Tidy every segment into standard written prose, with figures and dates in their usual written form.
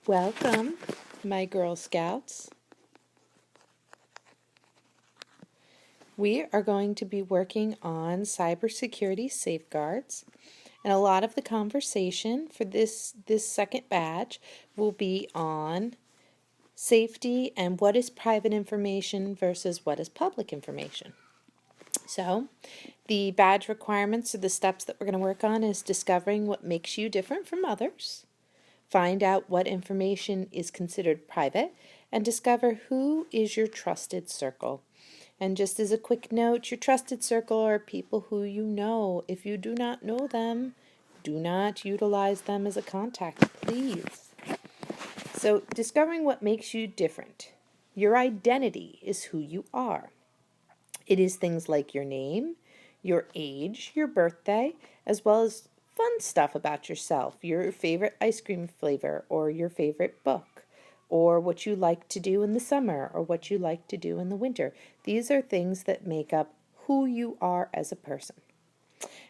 Welcome, my Girl Scouts. We are going to be working on cybersecurity safeguards, and a lot of the conversation for this second badge will be on safety and what is private information versus what is public information. So, the badge requirements or the steps that we're going to work on is discovering what makes you different from others, find out what information is considered private, and discover who is your trusted circle. And just as a quick note, your trusted circle are people who you know. If you do not know them, do not utilize them as a contact, please. So, discovering what makes you different. Your identity is who you are. It is things like your name, your age, your birthday, as well as fun stuff about yourself, your favorite ice cream flavor or your favorite book, or what you like to do in the summer or what you like to do in the winter. These are things that make up who you are as a person.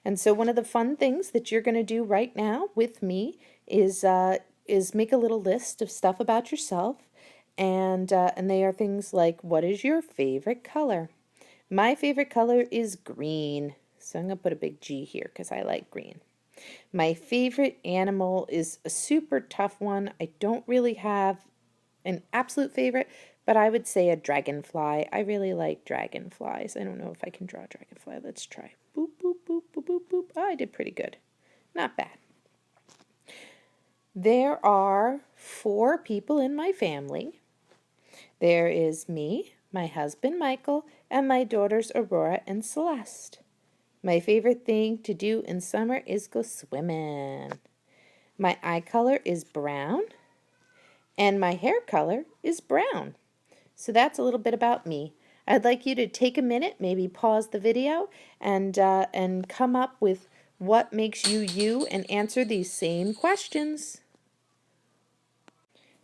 And so one of the fun things that you're going to do right now with me is make a little list of stuff about yourself, and they are things like, what is your favorite color? My favorite color is green, so I'm going to put a big G here because I like green. My favorite animal is a super tough one. I don't really have an absolute favorite, but I would say a dragonfly. I really like dragonflies. I don't know if I can draw a dragonfly. Let's try. Boop, boop, boop, boop, boop, boop. Oh, I did pretty good. Not bad. There are 4 people in my family. There is me, my husband Michael, and my daughters Aurora and Celeste. My favorite thing to do in summer is go swimming. My eye color is brown, and my hair color is brown. So that's a little bit about me. I'd like you to take a minute, maybe pause the video, and come up with what makes you you and answer these same questions.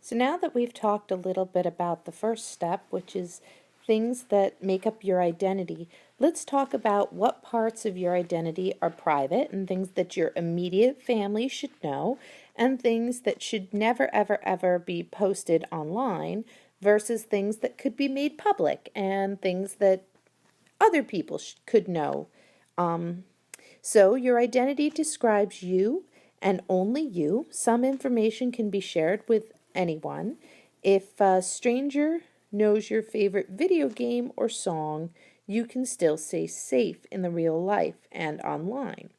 So now that we've talked a little bit about the first step, which is things that make up your identity, let's talk about what parts of your identity are private and things that your immediate family should know and things that should never, ever, ever be posted online versus things that could be made public and things that other people could know. So your identity describes you and only you. Some information can be shared with anyone. If a stranger knows your favorite video game or song, you can still stay safe in the real life and online.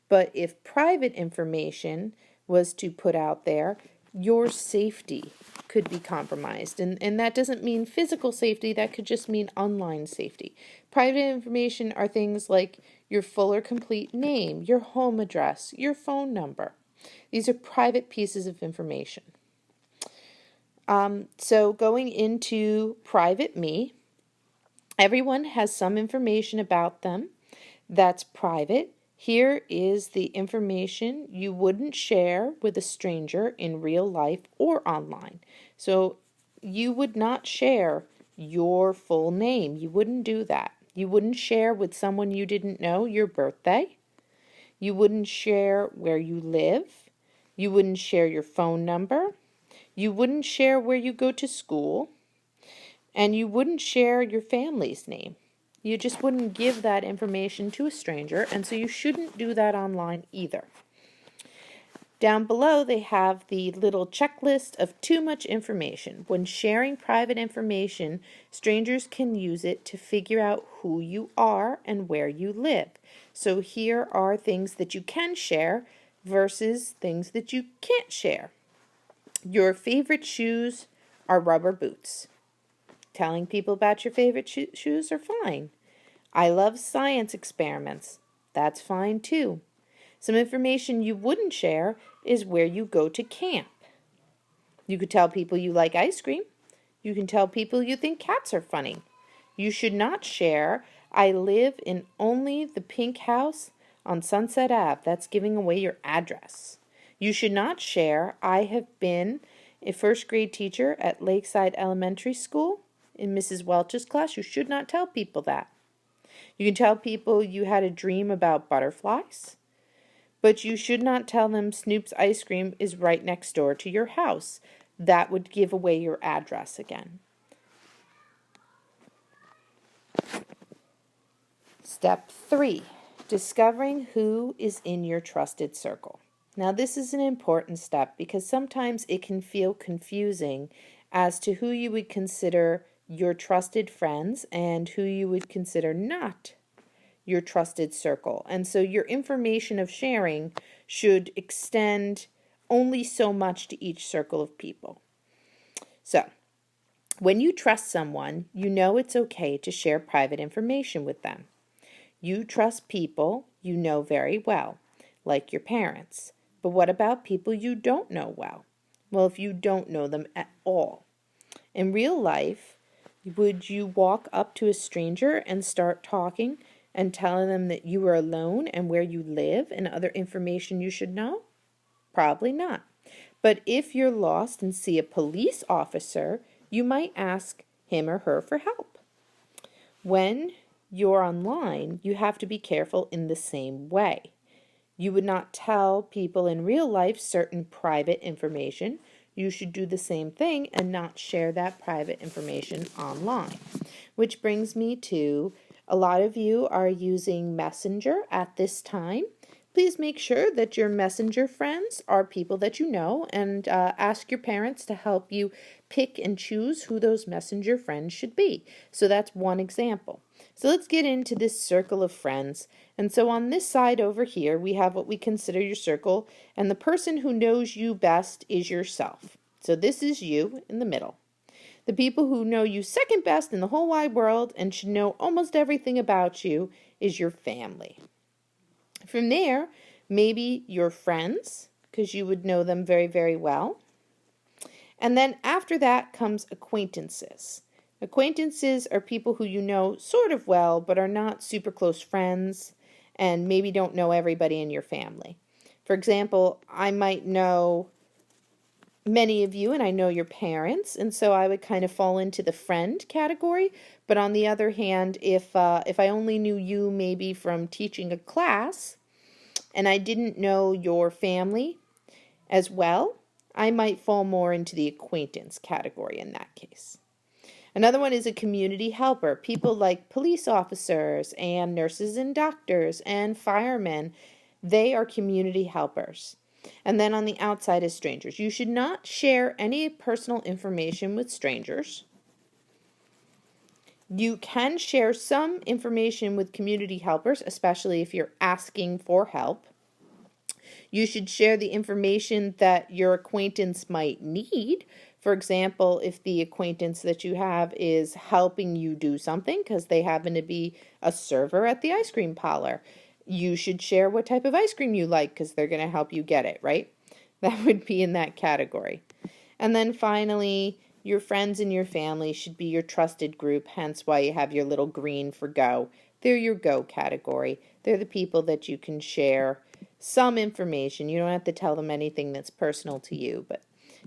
But if private information was to put out there, your safety could be compromised. And that doesn't mean physical safety, that could just mean online safety. Private information are things like your full or complete name, your home address, your phone number. These are private pieces of information. So going into private me, everyone has some information about them that's private. Here is the information you wouldn't share with a stranger in real life or online. So you would not share your full name. You wouldn't do that. You wouldn't share with someone you didn't know your birthday. You wouldn't share where you live. You wouldn't share your phone number. You wouldn't share where you go to school, and you wouldn't share your family's name. You just wouldn't give that information to a stranger, and so you shouldn't do that online either. Down below, they have the little checklist of too much information. When sharing private information, strangers can use it to figure out who you are and where you live. So here are things that you can share versus things that you can't share. Your favorite shoes are rubber boots. Telling people about your favorite shoes are fine. I love science experiments. That's fine too. Some information you wouldn't share is where you go to camp. You could tell people you like ice cream. You can tell people you think cats are funny. You should not share, I live in only the pink house on Sunset Ave. That's giving away your address. You should not share, I have been a first grade teacher at Lakeside Elementary School in Mrs. Welch's class. You should not tell people that. You can tell people you had a dream about butterflies, but you should not tell them Snoop's ice cream is right next door to your house. that would give away your address again. Step 3, discovering who is in your trusted circle. Now, this is an important step because sometimes it can feel confusing as to who you would consider your trusted friends and who you would consider not your trusted circle. And so your information of sharing should extend only so much to each circle of people. So, when you trust someone, you know it's okay to share private information with them. You trust people you know very well, like your parents. But what about people you don't know well? Well, if you don't know them at all. In real life, would you walk up to a stranger and start talking and telling them that you are alone and where you live and other information you should know? Probably not. But if you're lost and see a police officer, you might ask him or her for help. When you're online, you have to be careful in the same way. You would not tell people in real life certain private information. You should do the same thing and not share that private information online. Which brings me to, a lot of you are using Messenger at this time. Please make sure that your Messenger friends are people that you know, and ask your parents to help you pick and choose who those Messenger friends should be. So that's one example. So let's get into this circle of friends. And so on this side over here, we have what we consider your circle, and the person who knows you best is yourself. So this is you in the middle. The people who know you second best in the whole wide world and should know almost everything about you is your family. From there, maybe your friends, because you would know them very, very well. And then after that comes acquaintances. Acquaintances are people who you know sort of well, but are not super close friends and maybe don't know everybody in your family. For example, I might know many of you and I know your parents, and so I would kind of fall into the friend category. But on the other hand, if I only knew you maybe from teaching a class and I didn't know your family as well, I might fall more into the acquaintance category in that case. Another one is a community helper. People like police officers and nurses and doctors and firemen, they are community helpers. And then on the outside is strangers. You should not share any personal information with strangers. You can share some information with community helpers, especially if you're asking for help. You should share the information that your acquaintance might need. For example, if the acquaintance that you have is helping you do something because they happen to be a server at the ice cream parlor, you should share what type of ice cream you like because they're going to help you get it, right? That would be in that category. And then finally, your friends and your family should be your trusted group, hence why you have your little green for go. They're your go category. They're the people that you can share some information. You don't have to tell them anything that's personal to you, but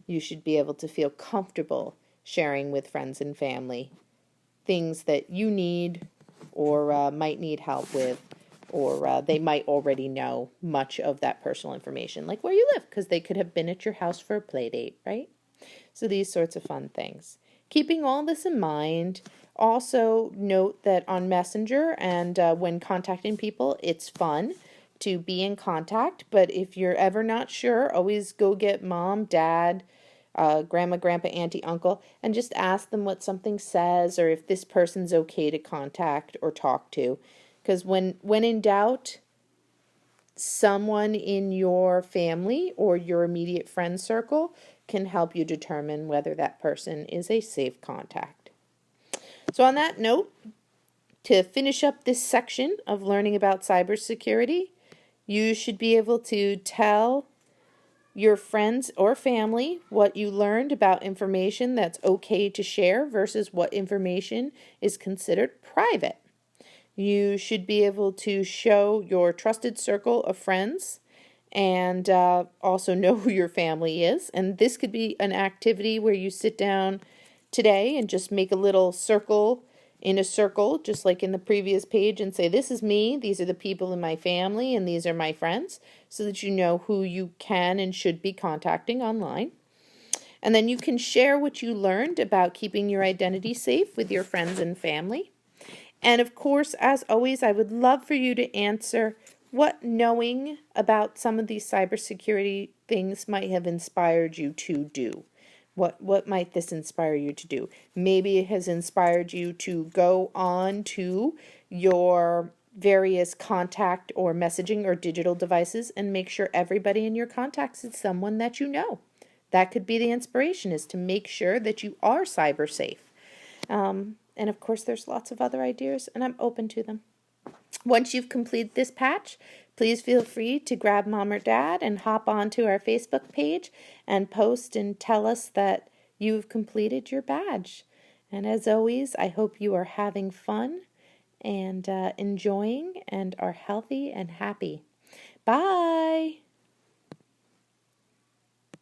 you should be able to feel comfortable sharing with friends and family things that you need or might need help with, or they might already know much of that personal information, like where you live, because they could have been at your house for a play date, right? So these sorts of fun things. Keeping all this in mind, also note that on Messenger and when contacting people, it's fun to be in contact, but if you're ever not sure, always go get mom, dad, grandma, grandpa, auntie, uncle, and just ask them what something says or if this person's okay to contact or talk to. Because when in doubt, someone in your family or your immediate friend circle can help you determine whether that person is a safe contact. So on that note, to finish up this section of learning about cybersecurity, you should be able to tell your friends or family what you learned about information that's okay to share versus what information is considered private. You should be able to show your trusted circle of friends and also know who your family is. And this could be an activity where you sit down today and just make a little circle in a circle, just like in the previous page, and say, this is me, these are the people in my family, and these are my friends, so that you know who you can and should be contacting online. And then you can share what you learned about keeping your identity safe with your friends and family. And of course, as always, I would love for you to answer what knowing about some of these cybersecurity things might have inspired you to do. What might this inspire you to do? Maybe it has inspired you to go on to your various contact or messaging or digital devices and make sure everybody in your contacts is someone that you know. That could be the inspiration, is to make sure that you are cyber safe. And of course, there's lots of other ideas, and I'm open to them. Once you've completed this patch, please feel free to grab mom or dad and hop onto our Facebook page and post and tell us that you've completed your badge. And as always, I hope you are having fun and enjoying and are healthy and happy. Bye!